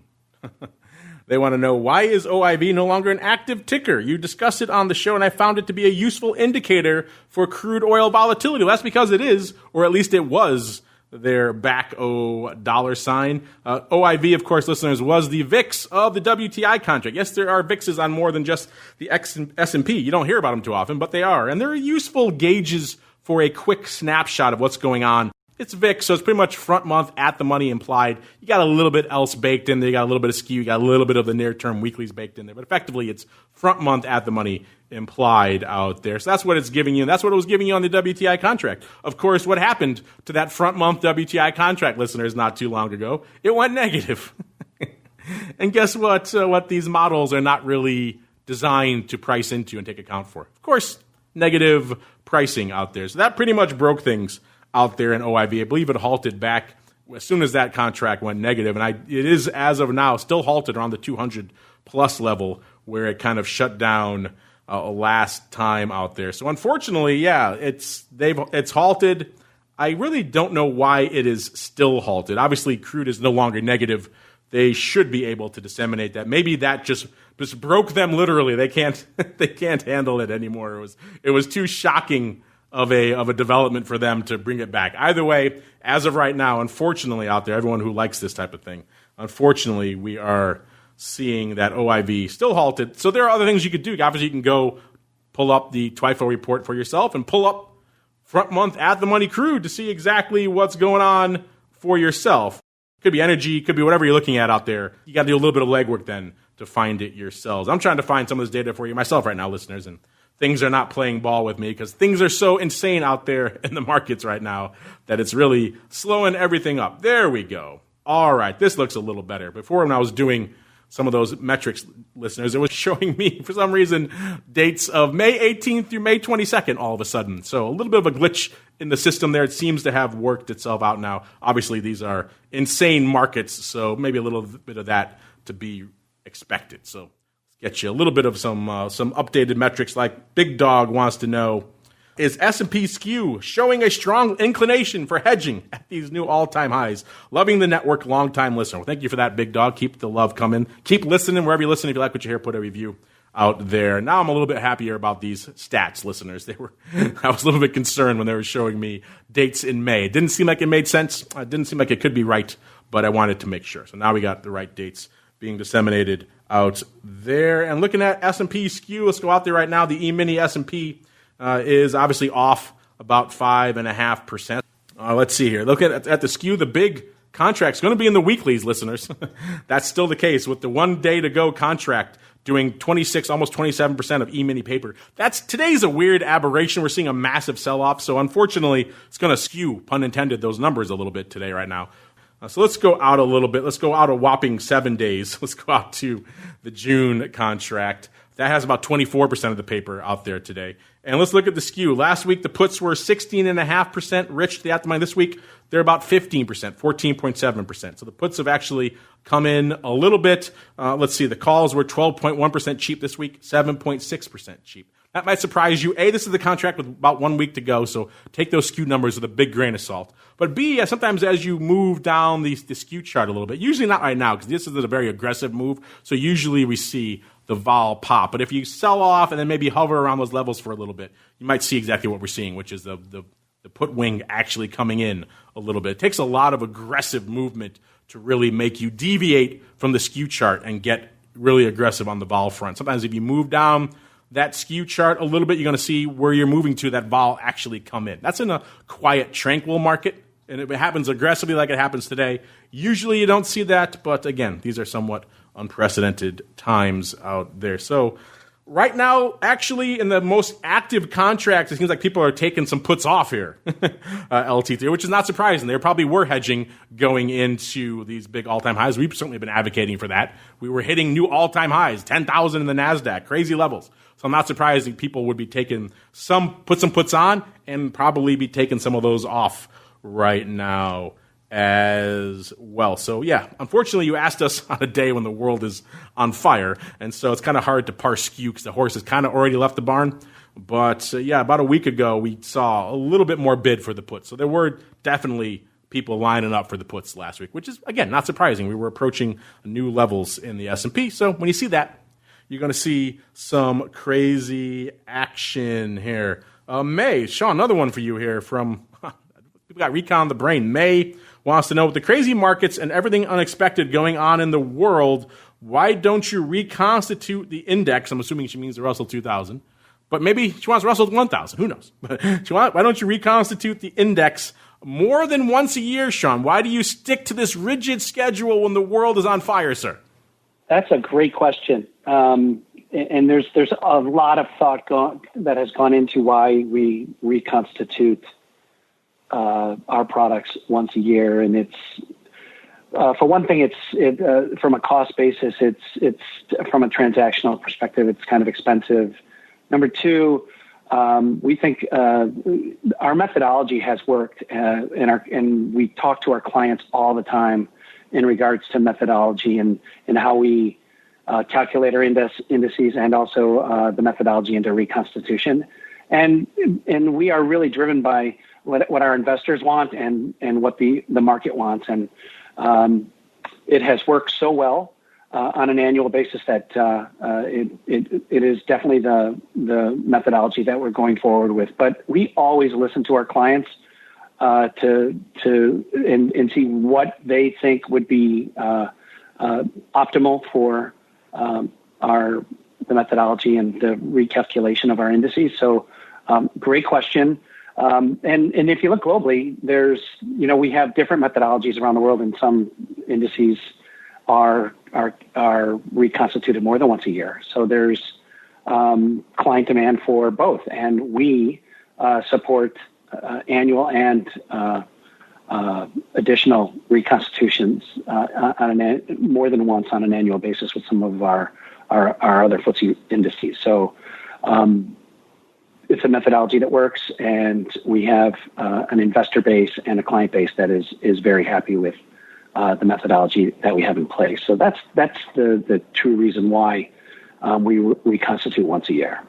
They want to know, why is OIV no longer an active ticker? You discussed it on the show, and I found it to be a useful indicator for crude oil volatility. Well, that's because it is, or at least it was, their back O $. OIV, of course, listeners, was the VIX of the WTI contract. Yes, there are VIXs on more than just the S&P. You don't hear about them too often, but they are. And they're useful gauges for a quick snapshot of what's going on. It's VIX, so it's pretty much front month at the money implied. You got a little bit else baked in there. You got a little bit of SKEW. You got a little bit of the near-term weeklies baked in there. But effectively, it's front month at the money implied out there. So that's what it's giving you. And that's what it was giving you on the WTI contract. Of course, what happened to that front month WTI contract, listeners, not too long ago? It went negative. And guess what? What these models are not really designed to price into and take account for. Of course, negative pricing out there. So that pretty much broke things out there in OIV. I believe it halted back as soon as that contract went negative. And it is, as of now, still halted around the 200-plus level where it kind of shut down last time out there. So unfortunately, yeah, it's halted. I really don't know why it is still halted. Obviously, crude is no longer negative. They should be able to disseminate that. Maybe that just broke them literally. They can't handle it anymore. It was too shocking of a development for them to bring it back. Either way, as of right now, unfortunately out there, everyone who likes this type of thing, unfortunately, we are seeing that OIV still halted. So there are other things you could do. Obviously, you can go pull up the TWIFO report for yourself and pull up front month at the money crude to see exactly what's going on for yourself. Could be energy, could be whatever you're looking at out there. You got to do a little bit of legwork then to find it yourselves. I'm trying to find some of this data for you myself right now, listeners, and things are not playing ball with me because things are so insane out there in the markets right now that it's really slowing everything up. There we go. All right, this looks a little better. Before, when I was doing some of those metrics, listeners, it was showing me, for some reason, dates of May 18th through May 22nd all of a sudden. So a little bit of a glitch in the system there. It seems to have worked itself out now. Obviously, these are insane markets, so maybe a little bit of that to be expected. So let's get you a little bit of some updated metrics. Like BIGDOGG wants to know, is S&P SKEW showing a strong inclination for hedging at these new all-time highs? Loving the network, long-time listener. Well, thank you for that, BIGDOGG. Keep the love coming. Keep listening wherever you listen. If you like what you hear, put a review out there. Now I'm a little bit happier about these stats, listeners. I was a little bit concerned when they were showing me dates in May. It didn't seem like it made sense. It didn't seem like it could be right, but I wanted to make sure. So now we got the right dates being disseminated out there. And looking at S&P SKEW, let's go out there right now. The E-mini S&P is obviously off about 5.5%. Let's see here. Look at the SKEW. The big contract's going to be in the weeklies, listeners. That's still the case with the 1 day to go contract doing 26, almost 27% of E-mini paper. Today's a weird aberration. We're seeing a massive sell-off. So unfortunately, it's going to skew, pun intended, those numbers a little bit today right now. So let's go out a little bit. Let's go out a whopping 7 days. Let's go out to the June contract. That has about 24% of the paper out there today. And let's look at the SKEW. Last week, the puts were 16.5% rich. The aftermarket this week, they're about 15%, 14.7%. So the puts have actually come in a little bit. Let's see. The calls were 12.1% cheap this week, 7.6% cheap. That might surprise you. A, this is the contract with about 1 week to go, so take those SKEW numbers with a big grain of salt. But B, sometimes as you move down the SKEW chart a little bit, usually not right now because this is a very aggressive move, so usually we see the vol pop. But if you sell off and then maybe hover around those levels for a little bit, you might see exactly what we're seeing, which is the put wing actually coming in a little bit. It takes a lot of aggressive movement to really make you deviate from the SKEW chart and get really aggressive on the vol front. Sometimes if you move down that SKEW chart a little bit, you're going to see where you're moving to, that vol actually come in. That's in a quiet, tranquil market, and if it happens aggressively like it happens today, usually you don't see that, but again, these are somewhat unprecedented times out there. So right now, actually, in the most active contracts, it seems like people are taking some puts off here, LT3, which is not surprising. They probably were hedging going into these big all-time highs. We've certainly been advocating for that. We were hitting new all-time highs, 10,000 in the NASDAQ, crazy levels. So I'm not surprised that people would be taking some puts on and probably be taking some of those off right now as well. So yeah, unfortunately you asked us on a day when the world is on fire, and so it's kind of hard to parse SKEW because the horse has kind of already left the barn. But yeah, about a week ago we saw a little bit more bid for the puts. So there were definitely people lining up for the puts last week, which is, again, not surprising. We were approaching new levels in the S&P. So when you see that, you're going to see some crazy action here. May, Sean, another one for you here from, people got recon the brain. May wants to know, with the crazy markets and everything unexpected going on in the world, why don't you reconstitute the index? I'm assuming she means the Russell 2000. But maybe she wants Russell 1000. Who knows? But why don't you reconstitute the index more than once a year, Sean? Why do you stick to this rigid schedule when the world is on fire, sir? That's a great question. And there's a lot of thought that has gone into why we reconstitute our products once a year. And it's, for one thing, it's from a cost basis, it's from a transactional perspective, it's kind of expensive. Number two, we think our methodology has worked, and we talk to our clients all the time in regards to methodology and how we calculate our indices, and also the methodology into reconstitution. And we are really driven by what our investors want and what the market wants. And it has worked so well on an annual basis that it is definitely the methodology that we're going forward with. But we always listen to our clients to see what they think would be optimal for the methodology and the recalculation of our indices. So great question. And if you look globally, we have different methodologies around the world, and some indices are reconstituted more than once a year. So there's client demand for both, and we support annual and additional reconstitutions more than once on an annual basis with some of our other FTSE indices. So it's a methodology that works, and we have an investor base and a client base that is very happy with the methodology that we have in place. So that's the true reason why we reconstitute once a year.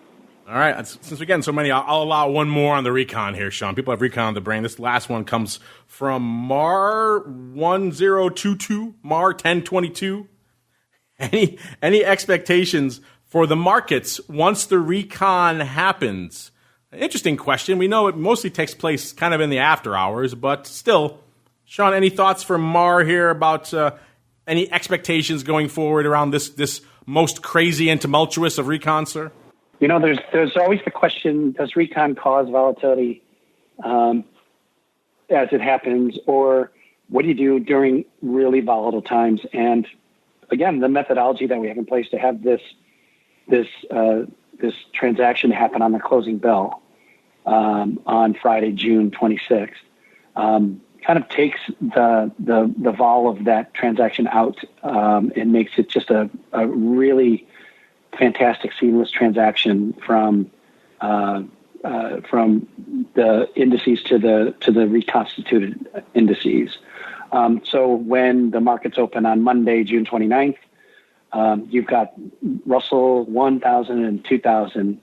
All right. Since we're getting so many, I'll allow one more on the recon here, Sean. People have recon on the brain. This last one comes from Mar1022, Mar1022. Any expectations for the markets once the recon happens? Interesting question. We know it mostly takes place kind of in the after hours, but still, Sean, any thoughts from Mar here about any expectations going forward around this most crazy and tumultuous of recon, sir? There's always the question, does recon cause volatility as it happens, or what do you do during really volatile times? And again, the methodology that we have in place to have this transaction happen on the closing bell on Friday, June 26th, kind of takes the vol of that transaction out and makes it just a really fantastic, seamless transaction from the indices to the reconstituted indices. So when the markets open on Monday, June 29th, you've got Russell 1000 and 2000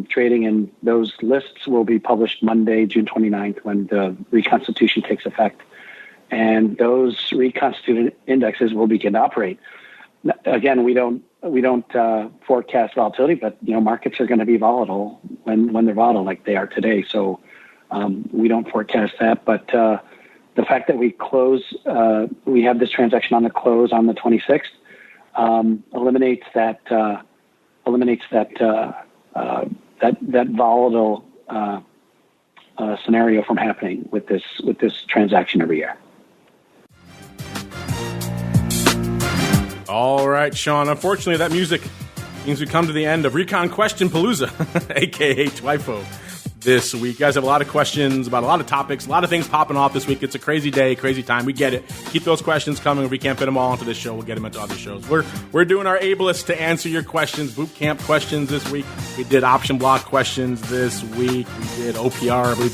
trading, and those lists will be published Monday, June 29th, when the reconstitution takes effect. And those reconstituted indexes will begin to operate. Again, we don't forecast volatility, but markets are going to be volatile when they're volatile like they are today. So we don't forecast that. But the fact that we have this transaction on the close on the 26th eliminates that volatile scenario from happening with this transaction every year. All right, Sean. Unfortunately, that music means we come to the end of Recon Question Palooza, a.k.a. TWIFO, this week. You guys have a lot of questions about a lot of topics, a lot of things popping off this week. It's a crazy day, crazy time. We get it. Keep those questions coming. If we can't fit them all into this show, we'll get them into other shows. We're doing our ablest to answer your questions. Boot camp questions this week. We did option block questions this week. We did OPR, I believe.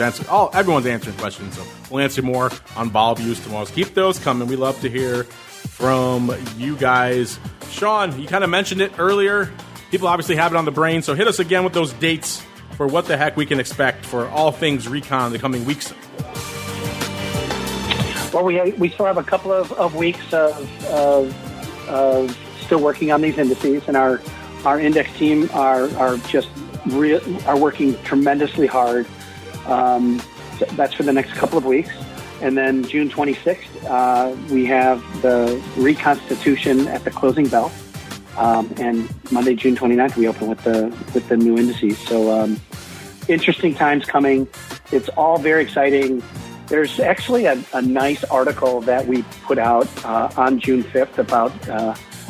Everyone's answering questions, so we'll answer more on vol views tomorrow. So keep those coming. We love to hear from you guys. Sean, you kind of mentioned it earlier. People obviously have it on the brain, so hit us again with those dates for what the heck we can expect for all things recon in the coming weeks. Well, we still have a couple of weeks of still working on these indices, and our index team are working tremendously hard. That's for the next couple of weeks. And then June 26th, we have the reconstitution at the closing bell. And Monday, June 29th, we open with the new indices. So interesting times coming. It's all very exciting. There's actually a nice article that we put out on June 5th about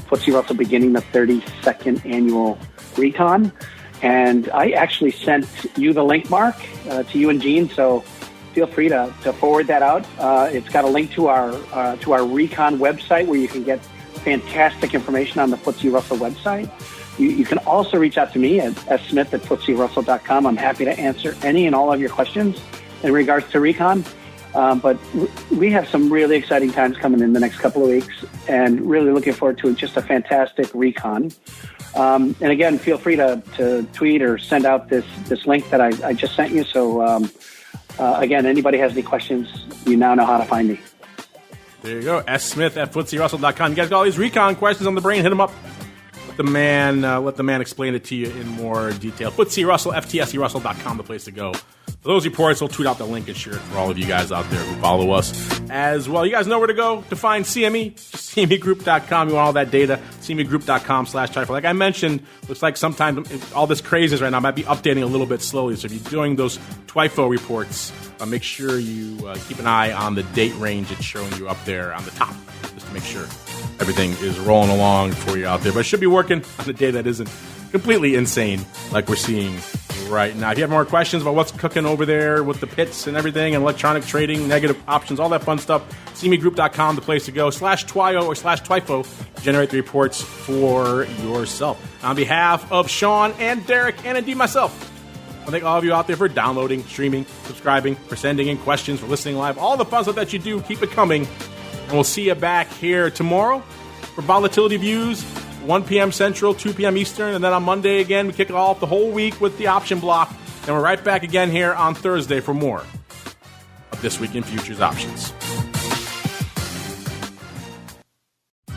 FTSE Russell beginning the 32nd annual recon. And I actually sent you the link, Mark, to you and Gene. So feel free to forward that out. It's got a link to our recon website where you can get fantastic information on the FTSE Russell website. You can also reach out to me at smith@FTSERussell.com. I'm happy to answer any and all of your questions in regards to recon. But we have some really exciting times coming in the next couple of weeks, and really looking forward to just a fantastic recon. And again, feel free to tweet or send out this link that I just sent you. So again, anybody has any questions, you now know how to find me. There you go. smith@FTSERussell.com. You guys got all these recon questions on the brain. Hit them up. the man explain it to you in more detail. FTSE Russell, FTSERussell.com, the place to go. For those reports, we'll tweet out the link and share it for all of you guys out there who follow us as well. You guys know where to go to find CME, just CMEgroup.com. You want all that data, CMEgroup.com/TWIFO. Like I mentioned, looks like sometimes all this craziness right now might be updating a little bit slowly. So if you're doing those TWIFO reports, make sure you keep an eye on the date range it's showing you up there on the top, just to make sure everything is rolling along for you out there. But it should be working on a day that isn't completely insane like we're seeing right now. If you have more questions about what's cooking over there with the pits and everything, and electronic trading, negative options, all that fun stuff, CMEgroup.com, the place to go, /TWIO or /TWIFO, generate the reports for yourself. On behalf of Sean and Derek and indeed myself, I thank all of you out there for downloading, streaming, subscribing, for sending in questions, for listening live, all the fun stuff that you do. Keep it coming. And we'll see you back here tomorrow for Volatility Views, 1 p.m. Central, 2 p.m. Eastern. And then on Monday again, we kick it off the whole week with the option block. And we're right back again here on Thursday for more of This Week in Futures Options.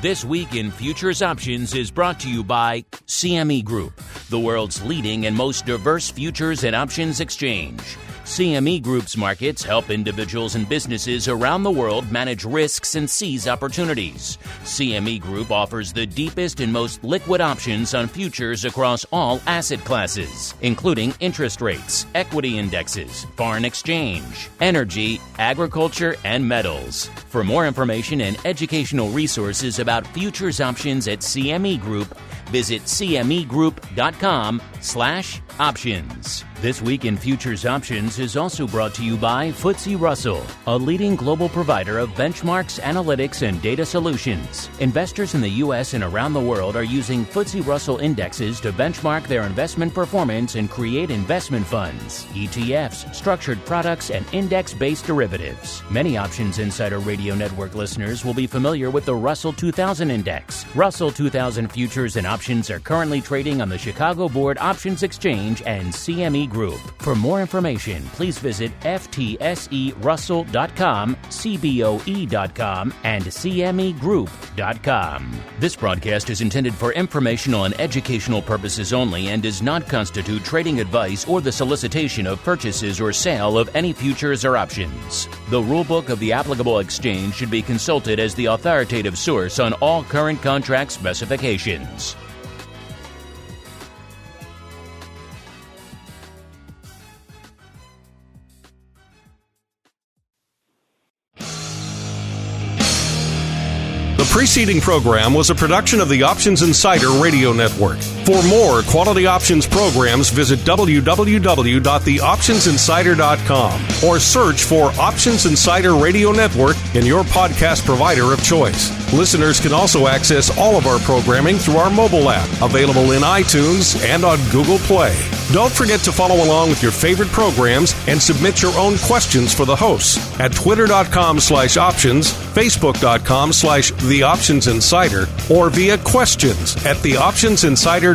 This Week in Futures Options is brought to you by CME Group, the world's leading and most diverse futures and options exchange. CME Group's markets help individuals and businesses around the world manage risks and seize opportunities. CME Group offers the deepest and most liquid options on futures across all asset classes, including interest rates, equity indexes, foreign exchange, energy, agriculture, and metals. For more information and educational resources about futures options at CME Group, visit cmegroup.com/options. This Week in Futures Options is also brought to you by FTSE Russell, a leading global provider of benchmarks, analytics, and data solutions. Investors in the U.S. and around the world are using FTSE Russell indexes to benchmark their investment performance and create investment funds, ETFs, structured products, and index-based derivatives. Many Options Insider Radio Network listeners will be familiar with the Russell 2000 Index. Russell 2000 futures and options are currently trading on the Chicago Board Options Exchange and CME Group. For more information, please visit FTSERussell.com, CBOE.com, and CMEGroup.com. This broadcast is intended for informational and educational purposes only and does not constitute trading advice or the solicitation of purchases or sale of any futures or options. The rulebook of the applicable exchange should be consulted as the authoritative source on all current contract specifications. The preceding program was a production of the Options Insider Radio Network. For more quality options programs, visit www.theoptionsinsider.com or search for Options Insider Radio Network in your podcast provider of choice. Listeners can also access all of our programming through our mobile app, available in iTunes and on Google Play. Don't forget to follow along with your favorite programs and submit your own questions for the hosts at twitter.com/options, facebook.com/theoptionsinsider, or via questions at theoptionsinsider.com.